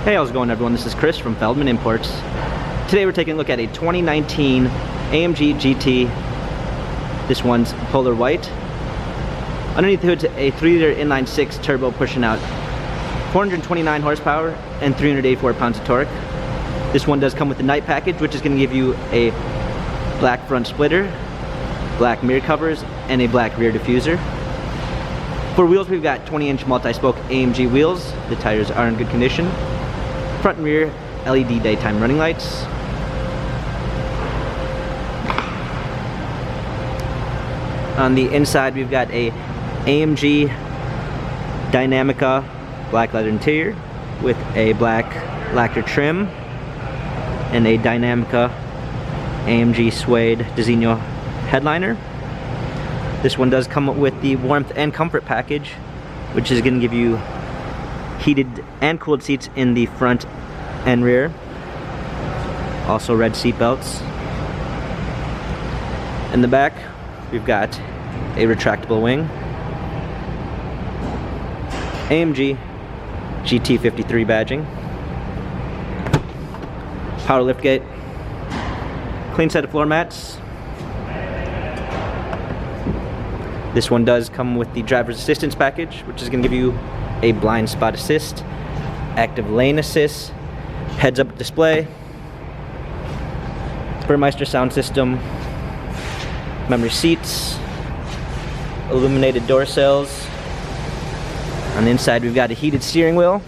Hey, how's it going, everyone? This is Chris from Feldmann Imports. Today we're taking a look at a 2019 AMG GT. This one's polar white. Underneath the hood's a 3-liter inline-6 turbo pushing out 429 horsepower and 384 pounds of torque. This one does come with the night package, which is going to give you a black front splitter, black mirror covers, and a black rear diffuser. For wheels, we've got 20-inch multi-spoke AMG wheels. The tires are in good condition. Front and rear LED daytime running lights. On the inside, we've got a AMG Dynamica black leather interior with a black lacquer trim and a Dynamica AMG suede Designo headliner. This one does come with the warmth and comfort package, which is going to give you heated and cooled seats in the front and rear. Also red seat belts. In the back, we've got a retractable wing. AMG GT53 badging. Power liftgate. Clean set of floor mats. This one does come with the driver's assistance package, which is going to give you a blind spot assist, active lane assist, heads-up display, Burmeister sound system, memory seats, illuminated door sills. On the inside, we've got a heated steering wheel,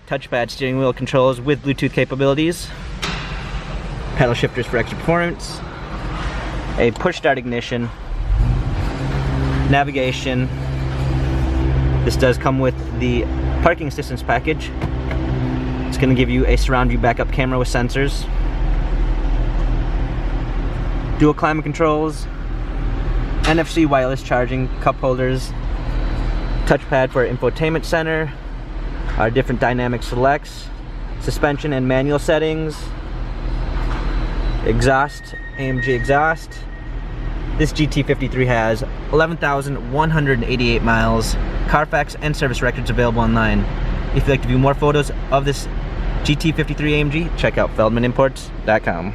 touchpad steering wheel controls with Bluetooth capabilities, paddle shifters for extra performance, a push-start ignition, navigation. This does come with the parking assistance package. It's going to give you a surround view backup camera with sensors, dual climate controls, NFC wireless charging, cup holders, touchpad for infotainment center, our different dynamic selects, suspension and manual settings, exhaust, AMG exhaust. This GT53 has 11,188 miles, Carfax and service records available online. If you'd like to view more photos of this GT53 AMG, check out feldmanimports.com.